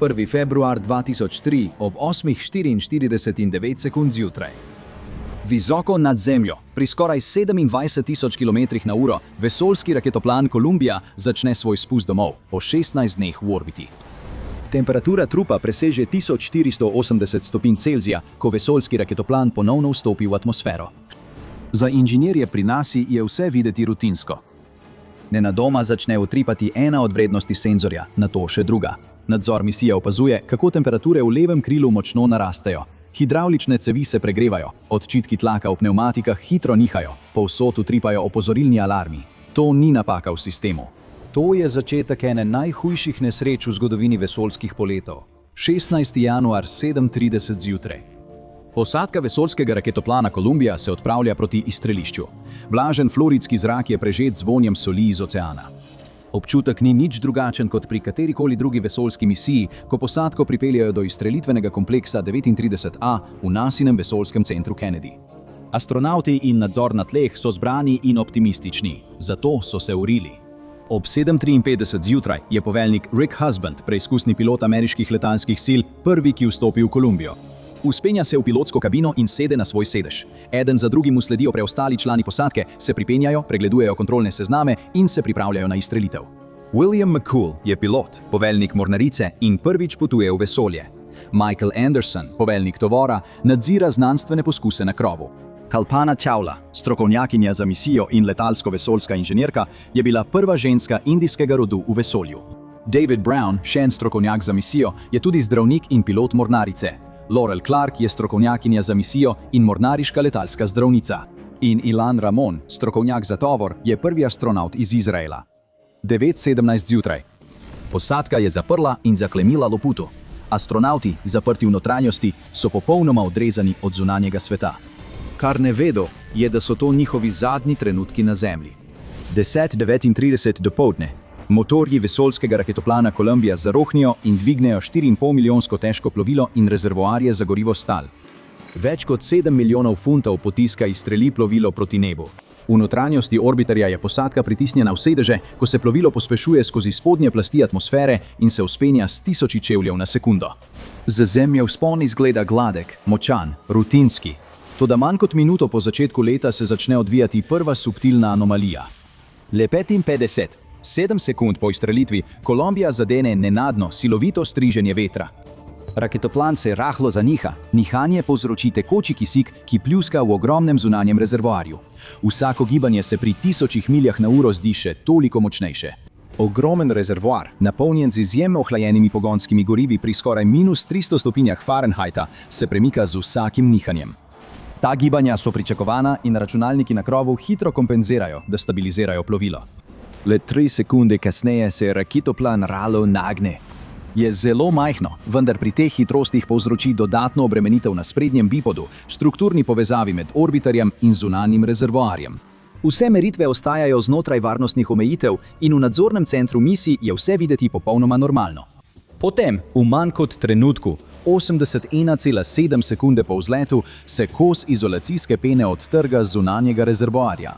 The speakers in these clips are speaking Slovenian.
1. februar 2003 ob 8:44 in 9 sekund zjutraj. Visoko nad zemljo, pri skoraj 27.000 km/h, vesoljski raketoplan Columbia začne svoj spust domov po 16 dneh v orbiti. Temperatura trupa preseže 1480 stopinj Celzija, ko vesoljski raketoplan ponovno vstopi v atmosfero. Za inženirje pri NASA je vse videti rutinsko. Nenadoma začne utripati ena od vrednosti senzorja, nato še druga. Nadzor misije opazuje, kako temperature v levem krilu močno narastejo. Hidravlične cevi se pregrevajo, odčitki tlaka v pnevmatikah hitro nihajo, povsod utripajo opozorilni alarmi. To ni napaka v sistemu. To je začetek ene najhujših nesreč v zgodovini vesoljskih poletov. 16. januar 7:30 zjutraj. Posadka vesoljskega raketoplana Columbia se odpravlja proti izstrelišču. Vlažen floridski zrak je prežet z vonjem soli iz oceana. Občutek ni nič drugačen kot pri katerikoli drugi vesoljski misiji, ko posadko pripeljajo do izstrelitvenega kompleksa 39A v NASInem vesoljskem centru Kennedy. Astronavti in nadzor na tleh so zbrani in optimistični, zato so se urili. Ob 7:53 zjutraj je poveljnik Rick Husband, preizkusni pilot ameriških letalskih sil, prvi, ki vstopi v Columbijo. Vzpenja se v pilotsko kabino in sede na svoj sedež. Eden za drugim mu sledijo preostali člani posadke, se pripenjajo, pregledujejo kontrolne sezname in se pripravljajo na izstrelitev. William McCool je pilot, poveljnik mornarice in prvič potuje v vesolje. Michael Anderson, poveljnik tovora, nadzira znanstvene poskuse na krovu. Kalpana Chawla, strokovnjakinja za misijo in letalsko-vesoljska inženirka, je bila prva ženska indijskega rodu v vesolju. David Brown, še en strokovnjak za misijo, je tudi zdravnik in pilot mornarice. Laurel Clark je strokovnjakinja za misijo in mornariška letalska zdravnica. In Ilan Ramon, strokovnjak za tovor, je prvi astronavt iz Izraela. 9:17 zjutraj. Posadka je zaprla in zaklenila loputo. Astronavti, zaprti v notranjosti, so popolnoma odrezani od zunanjega sveta. Kar ne vedo, je, da so to njihovi zadnji trenutki na Zemlji. 10:39 dopoldne. Motorji vesoljskega raketoplana Columbia zarohnijo in dvignejo 4,5 milijonsko težko plovilo in rezervoarje za gorivo stal. Več kot 7 milijonov funtov potiska izstreli plovilo proti nebu. V notranjosti orbiterja je posadka pritisnjena v sedeže, ko se plovilo pospešuje skozi spodnje plasti atmosfere in se vzpenja s 1000 čevljev na sekundo. Za Zemljo vzpon izgleda gladek, močan, rutinski. Toda manj kot minuto po začetku leta se začne odvijati prva subtilna anomalija. Le 55, 7 sekund po izstrelitvi, Columbia zadene nenadno, silovito striženje vetra. Raketoplan se rahlo zaniha, nihanje povzroči tekoči kisik, ki pljuska v ogromnem zunanjem rezervoarju. Vsako gibanje se pri 1000 miljah na uro zdi še toliko močnejše. Ogromen rezervoar, napolnjen z izjemno ohlajenimi pogonskimi gorivi pri skoraj -300 stopinjah Fahrenheita, se premika z vsakim nihanjem. Ta gibanja so pričakovana in računalniki na krovu hitro kompenzirajo, da stabilizirajo plovilo. Le 3 sekunde kasneje se raketoplan ralo nagne. Je zelo majhno, vendar pri teh hitrostih povzroči dodatno obremenitev na sprednjem bipodu, strukturni povezavi med orbiterjem in zunanjim rezervoarjem. Vse meritve ostajajo znotraj varnostnih omejitev in v nadzornem centru misij je vse videti popolnoma normalno. Potem, v manj kot trenutku, 81,7 sekunde po vzletu, se kos izolacijske pene odtrga z zunanjega rezervoarja.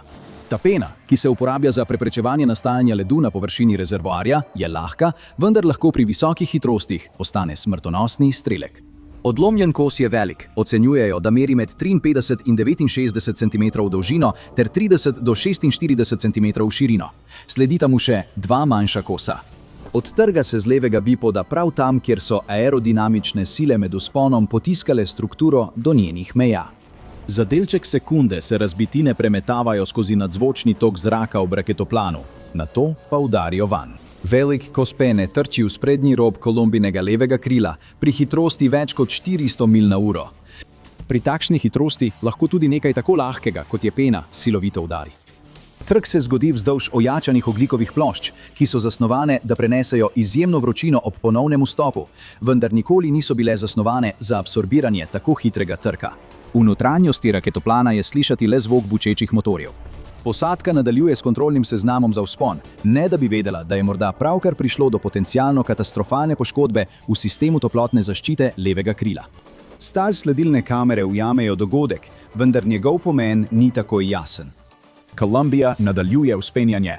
Ta pena, ki se uporablja za preprečevanje nastajanja ledu na površini rezervoarja, je lahka, vendar lahko pri visokih hitrostih postane smrtonosni izstrelek. Odlomljen kos je velik, ocenjujejo, da meri med 53 in 69 cm v dolžino ter 30 do 46 cm v širino. Sledita mu še 2 manjša kosa. Odtrga se z levega bipoda prav tam, kjer so aerodinamične sile med vzponom potiskale strukturo do njenih meja. Za delček sekunde se razbitine premetavajo skozi nadzvočni tok zraka ob raketoplanu, nato pa udarijo vanj. Velik kos pene trči v sprednji rob Columbinega levega krila pri hitrosti več kot 400 milj na uro. Pri takšni hitrosti lahko tudi nekaj tako lahkega, kot je pena, silovito udari. Trk se zgodi vzdolž ojačanih ogljikovih plošč, ki so zasnovane, da prenesejo izjemno vročino ob ponovnem vstopu, vendar nikoli niso bile zasnovane za absorbiranje tako hitrega trka. V notranjosti raketoplana je slišati le zvok bučečih motorjev. Posadka nadaljuje s kontrolnim seznamom za vzpon, ne da bi vedela, da je morda pravkar prišlo do potencialno katastrofalne poškodbe v sistemu toplotne zaščite levega krila. Staz sledilne kamere ujamejo dogodek, vendar njegov pomen ni tako jasen. Columbia nadaljuje vzpenjanje.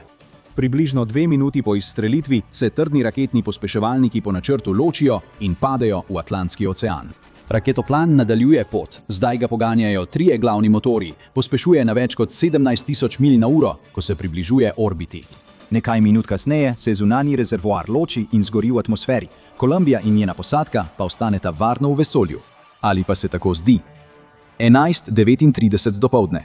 Približno 2 minuti po izstrelitvi se trdni raketni pospeševalniki po načrtu ločijo in padejo v Atlantski ocean. Raketoplan nadaljuje pot, zdaj ga poganjajo 3 glavni motorji, pospešuje na več kot 17.000 milj na uro, ko se približuje orbiti. Nekaj minut kasneje se zunanji rezervoar loči in zgori v atmosferi, Columbia in njena posadka pa ostaneta varno v vesolju. Ali pa se tako zdi. 11:39 dopoldne.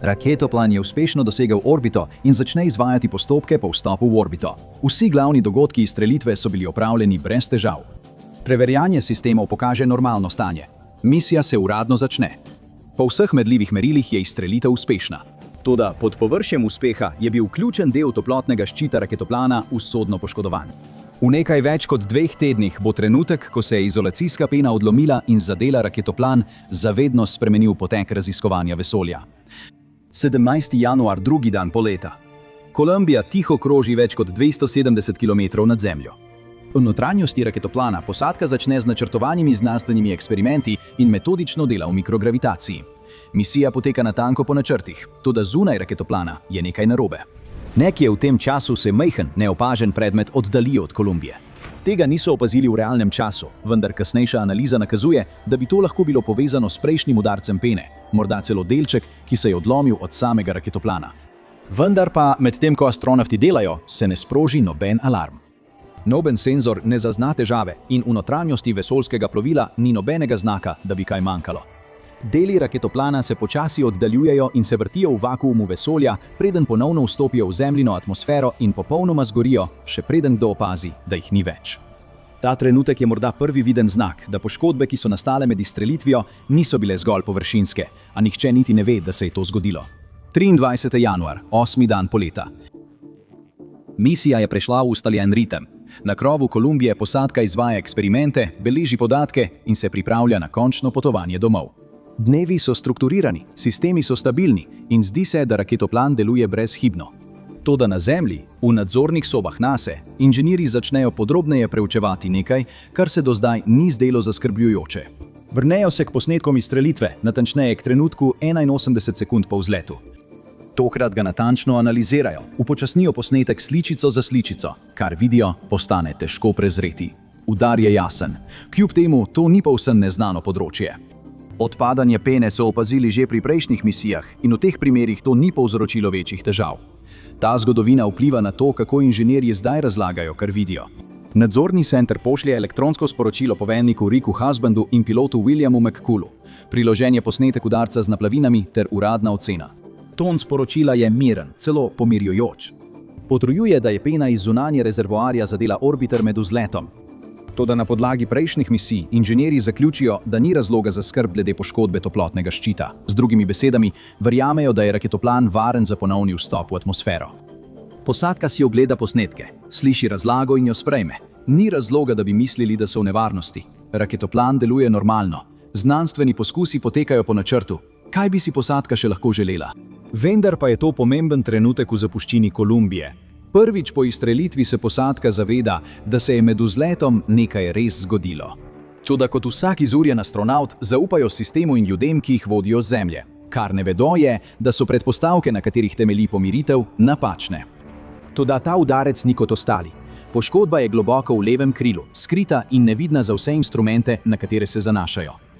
Raketoplan je uspešno dosegel orbito in začne izvajati postopke po vstopu v orbito. Vsi glavni dogodki izstrelitve so bili opravljeni brez težav. Preverjanje sistemov pokaže normalno stanje. Misija se uradno začne. Po vseh merljivih merilih je izstrelitev uspešna. Toda pod površjem uspeha je bil ključen del toplotnega ščita raketoplana usodno poškodovan. V nekaj več kot 2 tednih bo trenutek, ko se je izolacijska pena odlomila in zadela raketoplan, zavedno spremenil potek raziskovanja vesolja. 17. januar, drugi dan poleta. Columbia tiho kroži več kot 270 km nad Zemljo. V notranjosti raketoplana posadka začne z načrtovanimi znanstvenimi eksperimenti in metodično dela v mikrogravitaciji. Misija poteka natanko po načrtih, toda zunaj raketoplana je nekaj narobe. Nekje v tem času se majhen, neopažen predmet oddalji od Columbije. Tega niso opazili v realnem času, vendar kasnejša analiza nakazuje, da bi to lahko bilo povezano s prejšnjim udarcem pene, morda celo delček, ki se je odlomil od samega raketoplana. Vendar pa, medtem ko astronavti delajo, se ne sproži noben alarm. Noben senzor ne zazna težave in v notranjosti vesoljskega plovila ni nobenega znaka, da bi kaj manjkalo. Deli raketoplana se počasi oddaljujejo in se vrtijo v vakuumu vesolja, preden ponovno vstopijo v Zemljino atmosfero in popolnoma zgorijo, še preden kdo opazi, da jih ni več. Ta trenutek je morda prvi viden znak, da poškodbe, ki so nastale med izstrelitvijo, niso bile zgolj površinske, a nihče niti ne ve, da se je to zgodilo. 23. januar, 8. dan poleta. Misija je prešla v ustaljen ritem. Na krovu Columbije posadka izvaja eksperimente, beleži podatke in se pripravlja na končno potovanje domov. Dnevi so strukturirani, sistemi so stabilni in zdi se, da raketoplan deluje brezhibno. Toda na Zemlji, v nadzornih sobah NASA, inženirji začnejo podrobneje preučevati nekaj, kar se do zdaj ni zdelo zaskrbljujoče. Vrnejo se k posnetkom izstrelitve, natančneje k trenutku 81 sekund po vzletu. Tokrat ga natančno analizirajo, upočasnijo posnetek sličico za sličico, kar vidijo, postane težko prezreti. Udar je jasen, kljub temu to ni povsem neznano področje. Odpadanje pene so opazili že pri prejšnjih misijah in v teh primerih to ni povzročilo večjih težav. Ta zgodovina vpliva na to, kako inženirji zdaj razlagajo, kar vidijo. Nadzorni center pošlje elektronsko sporočilo poveljniku Ricku Husbandu in pilotu Williamu McCoolu. Priložen je posnetek udarca z naplavinami ter uradna ocena. Ton sporočila je miren, celo pomirjujoč. Potrjuje, da je pena iz zunanje rezervoarja zadela orbiter med vzletom. Toda na podlagi prejšnjih misij inženirji zaključijo, da ni razloga za skrb glede poškodbe toplotnega ščita. Z drugimi besedami, verjamejo, da je raketoplan varen za ponovni vstop v atmosfero. Posadka si ogleda posnetke, sliši razlago in jo sprejme. Ni razloga, da bi mislili, da so v nevarnosti. Raketoplan deluje normalno. Znanstveni poskusi potekajo po načrtu. Kaj bi si posadka še lahko želela? Vendar pa je to pomemben trenutek v zapuščini Columbije. Prvič po izstrelitvi se posadka zaveda, da se je med vzletom nekaj res zgodilo. Toda kot vsak izurjen astronaut, zaupajo sistemu in ljudem, ki jih vodijo z Zemlje. Kar ne vedo je, da so predpostavke, na katerih temelji pomiritev, napačne. Toda ta udarec ni kot ostali. Poškodba je globoko v levem krilu, skrita in nevidna za vse instrumente, na katere se zanašajo.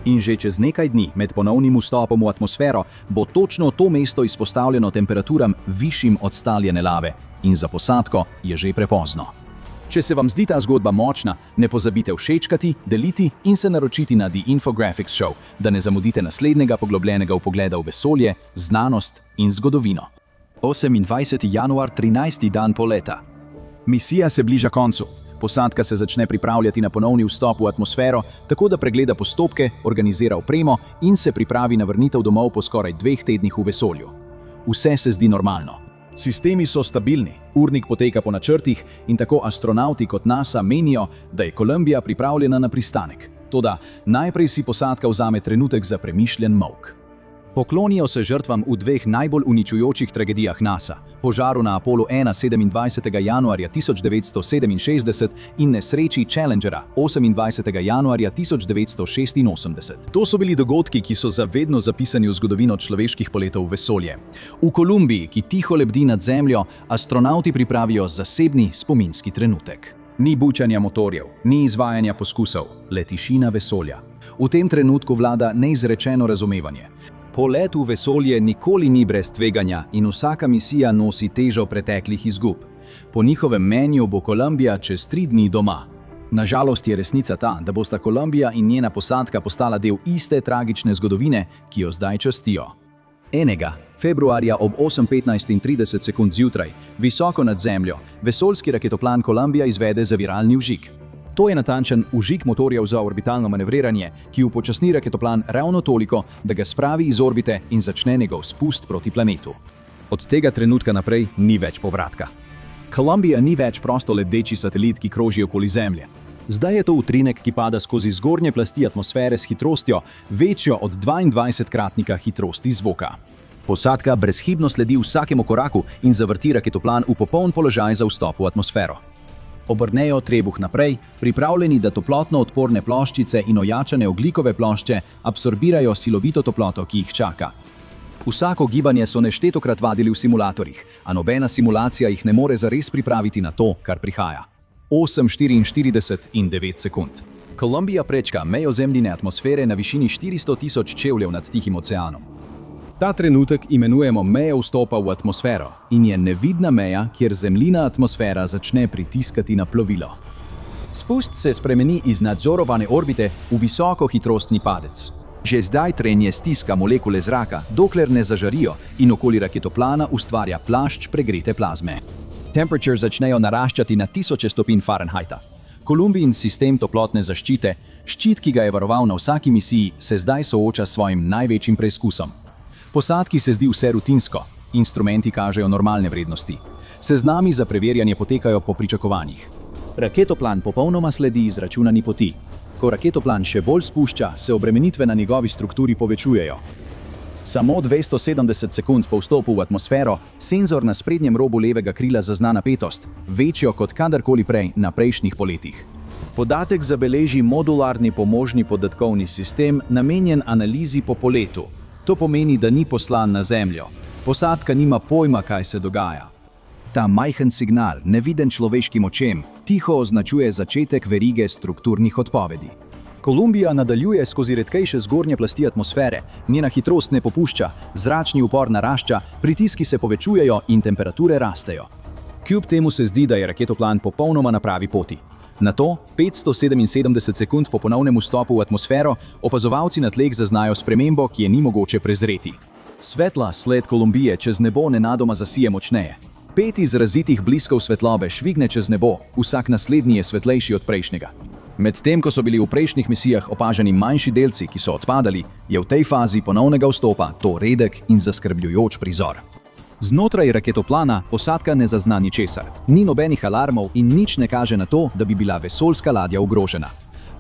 In že čez nekaj dni, med ponovnim vstopom v atmosfero, bo točno to mesto izpostavljeno temperaturam višjim od staljene lave in za posadko je že prepozno. Če se vam zdi ta zgodba močna, ne pozabite všečkati, deliti in se naročiti na The Infographics Show, da ne zamudite naslednjega poglobljenega vpogleda v vesolje, znanost in zgodovino. 28. januar, 13. dan poleta. Misija se bliža koncu. Posadka se začne pripravljati na ponovni vstop v atmosfero, tako da pregleda postopke, organizira opremo in se pripravi na vrnitev domov po skoraj 2 tednih v vesolju. Vse se zdi normalno. Sistemi so stabilni, urnik poteka po načrtih in tako astronauti kot NASA menijo, da je Columbia pripravljena na pristanek. Toda najprej si posadka vzame trenutek za premišljen molk. Poklonijo se žrtvam v dveh najbolj uničujočih tragedijah NASA, požaru na Apollo 1 27. januarja 1967 in nesreči Challengera 28. januarja 1986. To so bili dogodki, ki so zavedno zapisani v zgodovino človeških poletov v vesolje. V Kolumbiji, ki tiho lebdi nad Zemljo, astronavti pripravijo zasebni spominski trenutek. Ni bučanja motorjev, ni izvajanja poskusov, le tišina vesolja. V tem trenutku vlada neizrečeno razumevanje. Polet v vesolje nikoli ni brez tveganja in vsaka misija nosi težo preteklih izgub. Po njihovem mnenju bo Kolumbija čez 3 dni doma. Nažalost je resnica ta, da bosta Kolumbija in njena posadka postala del iste tragične zgodovine, ki jo zdaj častijo. 1. februarja ob 8:15:30 zjutraj, visoko nad Zemljo, vesoljski raketoplan Columbia izvede zaviralni vžig. To je natančen vžig motorjev za orbitalno manevriranje, ki upočasni raketoplan ravno toliko, da ga spravi iz orbite in začne njegov spust proti planetu. Od tega trenutka naprej ni več povratka. Columbia ni več prosto lebdeči satelit, ki kroži okoli Zemlje. Zdaj je to utrinek, ki pada skozi zgornje plasti atmosfere s hitrostjo večjo od 22-kratnika hitrosti zvoka. Posadka brezhibno sledi vsakemu koraku in zavrti raketoplan v popoln položaj za vstop v atmosfero. Obrnejo trebuh naprej, pripravljeni, da toplotno odporne ploščice in ojačane ogljikove plošče absorbirajo silovito toploto, ki jih čaka. Vsako gibanje so neštetokrat vadili v simulatorjih, a nobena simulacija jih ne more zares pripraviti na to, kar prihaja. 8:44:09. Columbia prečka mejo Zemljine atmosfere na višini 400.000 čevljev nad Tihim oceanom. Ta trenutek imenujemo mejo vstopa v atmosfero in je nevidna meja, kjer Zemljina atmosfera začne pritiskati na plovilo. Spust se spremeni iz nadzorovane orbite v visokohitrostni padec. Že zdaj trenje stiska molekule zraka, dokler ne zažarijo in okoli raketoplana ustvarja plašč pregrete plazme. Temperature začnejo naraščati na tisoče stopinj Fahrenheita. Kolumbijin sistem toplotne zaščite, ščit, ki ga je varoval na vsaki misiji, se zdaj sooča s svojim največjim preizkusom. Posadki se zdi vse rutinsko, instrumenti kažejo normalne vrednosti. Seznami za preverjanje potekajo po pričakovanjih. Raketoplan popolnoma sledi izračunani poti. Ko raketoplan še bolj spušča, se obremenitve na njegovi strukturi povečujejo. Samo 270 sekund po vstopu v atmosfero, senzor na sprednjem robu levega krila zazna napetost, večjo kot kadarkoli prej na prejšnjih poletih. Podatek zabeleži modularni pomožni podatkovni sistem, namenjen analizi po poletu. To pomeni, da ni poslan na Zemljo. Posadka nima pojma, kaj se dogaja. Ta majhen signal, neviden človeškim očem, tiho označuje začetek verige strukturnih odpovedi. Kolumbija nadaljuje skozi redkejše zgornje plasti atmosfere, njena hitrost ne popušča, zračni upor narašča, pritiski se povečujejo in temperature rastejo. Kljub temu se zdi, da je raketoplan popolnoma na pravi poti. Nato, 577 sekund po ponovnem vstopu v atmosfero, opazovalci na tleh zaznajo spremembo, ki je ni mogoče prezreti. Svetla sled Kolumbije čez nebo nenadoma zasije močneje. 5 izrazitih bliskov svetlobe švigne čez nebo, vsak naslednji je svetlejši od prejšnjega. Medtem ko so bili v prejšnjih misijah opaženi manjši delci, ki so odpadali, je v tej fazi ponovnega vstopa to redek in zaskrbljujoč prizor. Znotraj raketoplana posadka ne zazna ničesar, ni nobenih alarmov in nič ne kaže na to, da bi bila vesoljska ladja ogrožena.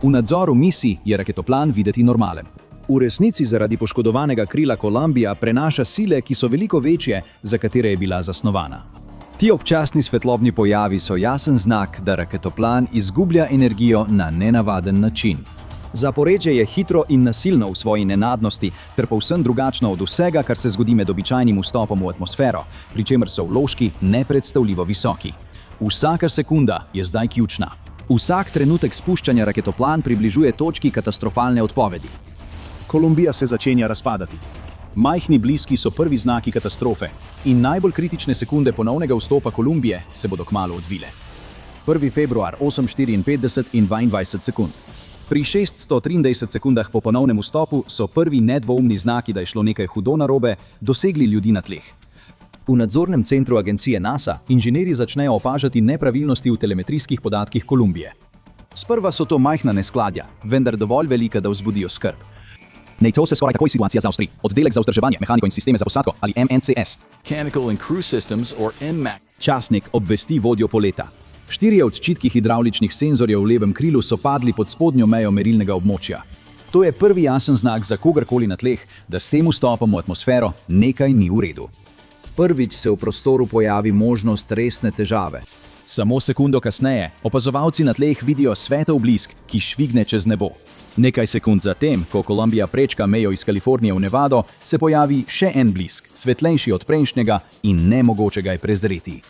V nadzoru misij je raketoplan videti normalen. V resnici zaradi poškodovanega krila Columbia prenaša sile, ki so veliko večje, za katere je bila zasnovana. Ti občasni svetlobni pojavi so jasen znak, da raketoplan izgublja energijo na nenavaden način. Zaporedje je hitro in nasilno v svoji nenadnosti ter povsem drugačno od vsega, kar se zgodi med običajnim vstopom v atmosfero, pri čemer so vložki nepredstavljivo visoki. Vsaka sekunda je zdaj ključna. Vsak trenutek spuščanja raketoplan približuje točki katastrofalne odpovedi. Kolumbija se začenja razpadati. Majhni bliski so prvi znaki katastrofe in najbolj kritične sekunde ponovnega vstopa Kolumbije se bodo kmalu odvile. 1. februar 8:54:22 sekund. Pri 623 sekundah po ponovnem vstopu so prvi nedvoumni znaki, da je šlo nekaj hudo narobe, dosegli ljudi na tleh. V nadzornem centru agencije NASA inženirji začnejo opažati nepravilnosti v telemetrijskih podatkih Kolumbije. Sprva so to majhna neskladja, vendar dovolj velika, da vzbudijo skrb. NATO se skoraj takoj situacija zaostri. Oddelek za vzdrževanje, mehaniko in sisteme za posadko ali MNCS. Mechanical and Crew Systems, or MMAC. Časnik obvesti vodjo poleta. 4 od ščitki hidravličnih senzorjev v levem krilu so padli pod spodnjo mejo merilnega območja. To je prvi jasen znak za kogarkoli na tleh, da s tem vstopom v atmosfero nekaj ni v redu. Prvič se v prostoru pojavi možnost resne težave. Samo sekundo kasneje opazovalci na tleh vidijo svetov blisk, ki švigne čez nebo. Nekaj sekund zatem, ko Kolumbija prečka mejo iz Kalifornije v Nevado, se pojavi še en blisk, svetlejši od prejšnjega in nemogoče ga je prezreti.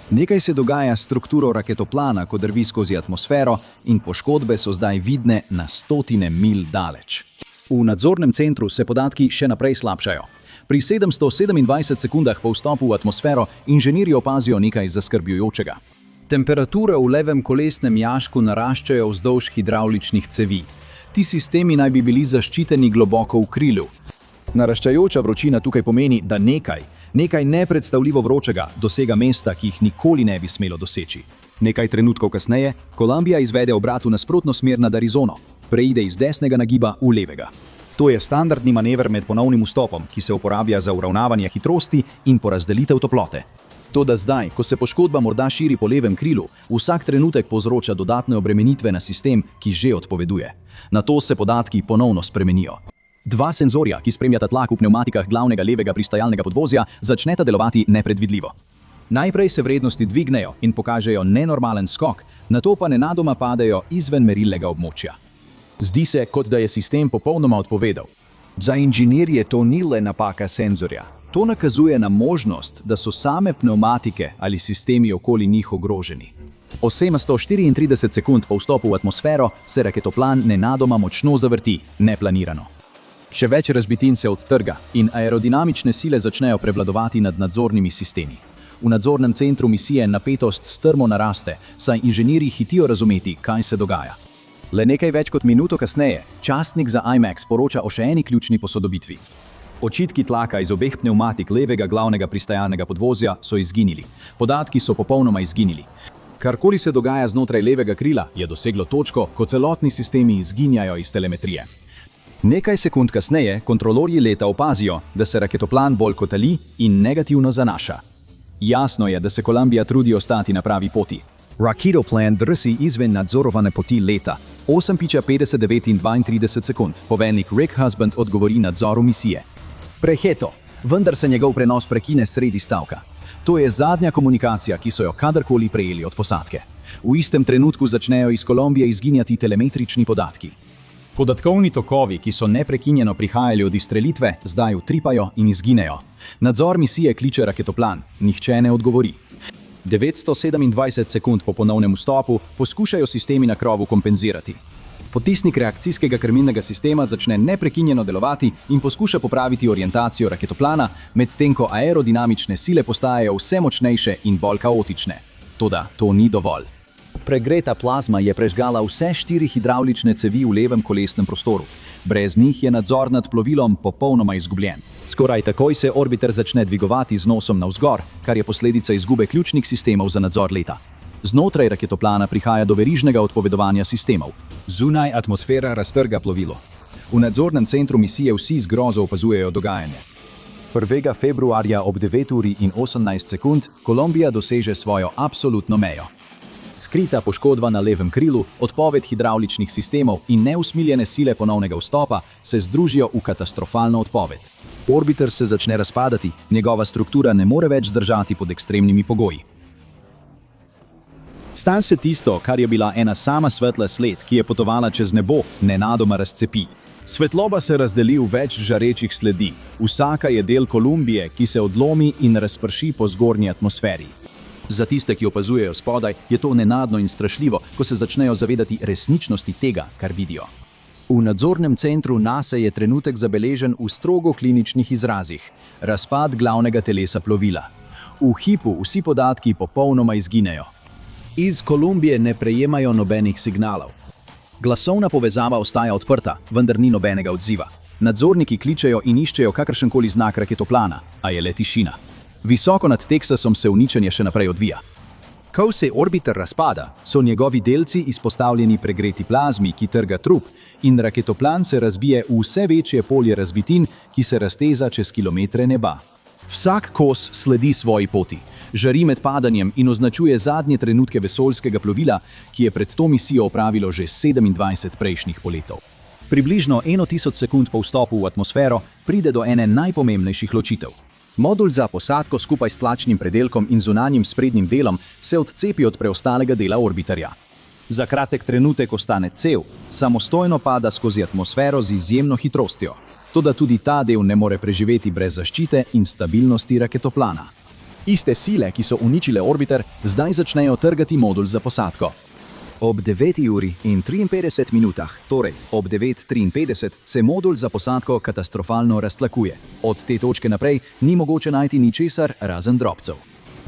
Nekaj se dogaja s strukturo raketoplana, ko drvi skozi atmosfero in poškodbe so zdaj vidne na stotine milj daleč. V nadzornem centru se podatki še naprej slabšajo. Pri 727 sekundah po vstopu v atmosfero inženirji opazijo nekaj zaskrbljujočega. Temperature v levem kolesnem jašku naraščajo vzdolž hidravličnih cevi. Ti sistemi naj bi bili zaščiteni globoko v krilu. Naraščajoča vročina tukaj pomeni, da nekaj nepredstavljivo vročega dosega mesta, ki jih nikoli ne bi smelo doseči. Nekaj trenutkov kasneje Kolumbija izvede obrat v nasprotno smer nad Arizono, preide iz desnega nagiba v levega. To je standardni manever med ponovnim vstopom, ki se uporablja za uravnavanje hitrosti in porazdelitev toplote. Toda zdaj, ko se poškodba morda širi po levem krilu, vsak trenutek povzroča dodatne obremenitve na sistem, ki že odpoveduje. Nato se podatki ponovno spremenijo. Dva senzorja, ki spremljata tlak v pnevmatikah glavnega levega pristajalnega podvozja, začneta delovati nepredvidljivo. Najprej se vrednosti dvignejo in pokažejo nenormalen skok, nato pa nenadoma padejo izven merilnega območja. Zdi se, kot da je sistem popolnoma odpovedal. Za inženirje to ni le napaka senzorja. To nakazuje na možnost, da so same pnevmatike ali sistemi okoli njih ogroženi. 834 sekund po vstopu v atmosfero se raketoplan nenadoma močno zavrti, neplanirano. Še več razbitin se odtrga in aerodinamične sile začnejo prevladovati nad nadzornimi sistemi. V nadzornem centru misije napetost strmo naraste, saj inženirji hitijo razumeti, kaj se dogaja. Le nekaj več kot minuto kasneje, častnik za IMAX poroča o še eni ključni posodobitvi. Očitki tlaka iz obeh pnevmatik levega glavnega pristajalnega podvozja so izginili. Podatki so popolnoma izginili. Karkoli se dogaja znotraj levega krila, je doseglo točko, ko celotni sistemi izginjajo iz telemetrije. Nekaj sekund kasneje kontrolorji leta opazijo, da se raketoplan bolj kotali in negativno zanaša. Jasno je, da se Kolumbija trudi ostati na pravi poti. Raketoplan drsi izven nadzorovane poti leta. 8:59 in 32 sekund. Poveljnik Rick Husband odgovori nadzoru misije. Preheto, vendar se njegov prenos prekine sredi stavka. To je zadnja komunikacija, ki so jo kadarkoli prejeli od posadke. V istem trenutku začnejo iz Kolumbije izginjati telemetrični podatki. Podatkovni tokovi, ki so neprekinjeno prihajali od izstrelitve, zdaj utripajo in izginejo. Nadzor misije kliče raketoplan, nihče ne odgovori. 927 sekund po ponovnem vstopu poskušajo sistemi na krovu kompenzirati. Potisnik reakcijskega krmilnega sistema začne neprekinjeno delovati in poskuša popraviti orientacijo raketoplana, medtem ko aerodinamične sile postajajo vse močnejše in bolj kaotične. Toda to ni dovolj. Pregreta plazma je prežgala vse 4 hidravlične cevi v levem kolesnem prostoru. Brez njih je nadzor nad plovilom popolnoma izgubljen. Skoraj takoj se orbiter začne dvigovati z nosom navzgor, kar je posledica izgube ključnih sistemov za nadzor leta. Znotraj raketoplana prihaja do verižnega odpovedovanja sistemov. Zunaj atmosfera raztrga plovilo. V nadzornem centru misije vsi z grozo opazujejo dogajanje. 1. februarja ob 9:18 sekund Kolumbija doseže svojo absolutno mejo. Skrita poškodba na levem krilu, odpoved hidravličnih sistemov in neusmiljene sile ponovnega vstopa se združijo v katastrofalno odpoved. Orbiter se začne razpadati, njegova struktura ne more več zdržati pod ekstremnimi pogoji. Stan se tisto, kar je bila ena sama svetla sled, ki je potovala čez nebo, nenadoma razcepi. Svetloba se razdeli v več žarečih sledi. Vsaka je del Kolumbije, ki se odlomi in razprši po zgornji atmosferi. Za tiste, ki opazujejo spodaj, je to nenadno in strašljivo, ko se začnejo zavedati resničnosti tega, kar vidijo. V nadzornem centru NASA je trenutek zabeležen v strogo kliničnih izrazih. Razpad glavnega telesa plovila. V hipu vsi podatki popolnoma izginejo. Iz Kolumbije ne prejemajo nobenih signalov. Glasovna povezava ostaja odprta, vendar ni nobenega odziva. Nadzorniki kličejo in iščejo kakršenkoli znak raketoplana, a je le tišina. Visoko nad Teksasom se uničenje še naprej odvija. Ko se orbiter razpada, so njegovi delci izpostavljeni pregreti plazmi, ki trga trup, in raketoplan se razbije v vse večje polje razbitin, ki se razteza čez kilometre neba. Vsak kos sledi svoji poti, žari med padanjem in označuje zadnje trenutke vesoljskega plovila, ki je pred to misijo opravilo že 27 prejšnjih poletov. Približno 1000 sekund po vstopu v atmosfero pride do ene najpomembnejših ločitev. Modul za posadko skupaj s tlačnim predelkom in zunanjim sprednjim delom se odcepi od preostalega dela orbiterja. Za kratek trenutek ostane cel, samostojno pada skozi atmosfero z izjemno hitrostjo. Toda tudi ta del ne more preživeti brez zaščite in stabilnosti raketoplana. Iste sile, ki so uničile orbiter, zdaj začnejo trgati modul za posadko. Ob 9:53, torej ob 9:53, se modul za posadko katastrofalno raztlakuje. Od te točke naprej ni mogoče najti ničesar razen drobcev.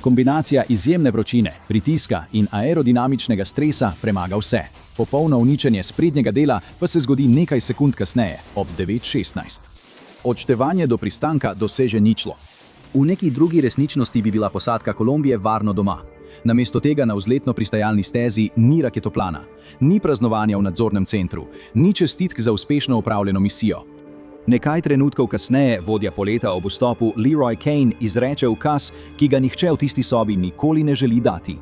Kombinacija izjemne vročine, pritiska in aerodinamičnega stresa premaga vse. Popolno uničenje sprednjega dela pa se zgodi nekaj sekund kasneje, ob 9:16. Odštevanje do pristanka doseže ničlo. V neki drugi resničnosti bi bila posadka Kolumbije varno doma. Namesto tega na vzletno-pristajalni stezi ni raketoplana, ni praznovanja v nadzornem centru, ni čestitk za uspešno opravljeno misijo. Nekaj trenutkov kasneje vodja poleta ob vstopu Leroy Kane izreče ukaz, ki ga nihče v tisti sobi nikoli ne želi dati.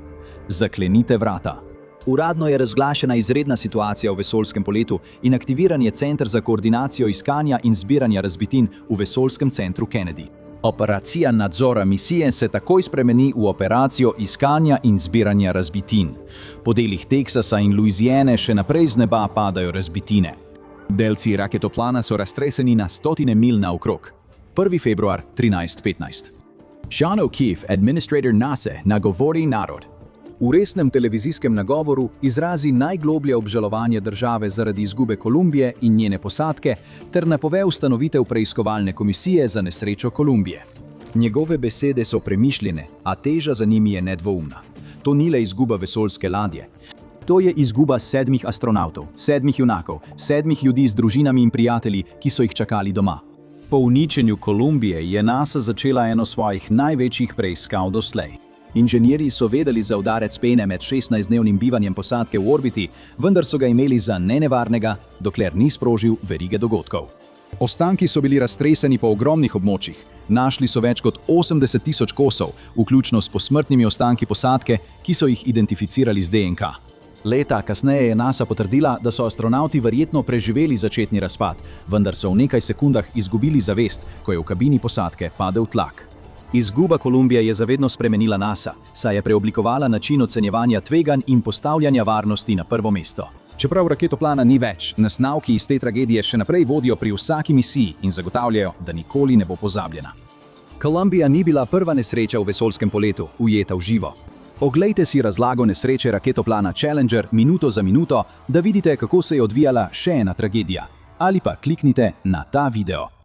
Zaklenite vrata. Uradno je razglašena izredna situacija v vesoljskem poletu in aktiviran je center za koordinacijo iskanja in zbiranja razbitin v vesoljskem centru Kennedy. Operacija nadzora misije se takoj spremeni v operacijo iskanja in zbiranja razbitin. Po delih Teksasa in Louisiane še naprej z neba padajo razbitine. Delci raketoplana so raztreseni na stotine mil naokrog. 1. februar 13:15. Sean O'Keefe, administrator NASA, nagovori narod. V resnem televizijskem nagovoru izrazi najgloblje obžalovanje države zaradi izgube Kolumbije in njene posadke ter napove ustanovitev preiskovalne komisije za nesrečo Kolumbije. Njegove besede so premišljene, a teža za njimi je nedvoumna. To ni le izguba vesoljske ladje. To je izguba 7 astronautov, 7 junakov, 7 ljudi z družinami in prijatelji, ki so jih čakali doma. Po uničenju Kolumbije je NASA začela eno svojih največjih preiskav doslej. Inženirji so vedeli za udarec pene med 16-dnevnim bivanjem posadke v orbiti, vendar so ga imeli za nenevarnega, dokler ni sprožil verige dogodkov. Ostanki so bili raztreseni po ogromnih območjih. Našli so več kot 80.000 kosov, vključno s posmrtnimi ostanki posadke, ki so jih identificirali z DNK. Leta kasneje je NASA potrdila, da so astronauti verjetno preživeli začetni razpad, vendar so v nekaj sekundah izgubili zavest, ko je v kabini posadke padel tlak. Izguba Kolumbije je zavedno spremenila NASA, saj je preoblikovala način ocenjevanja tveganj in postavljanja varnosti na prvo mesto. Čeprav raketoplana ni več, nas nauki iz te tragedije še naprej vodijo pri vsaki misiji in zagotavljajo, da nikoli ne bo pozabljena. Kolumbija ni bila prva nesreča v vesoljskem poletu, ujeta v živo. Oglejte si razlago nesreče raketoplana Challenger minuto za minuto, da vidite, kako se je odvijala še ena tragedija. Ali pa kliknite na ta video.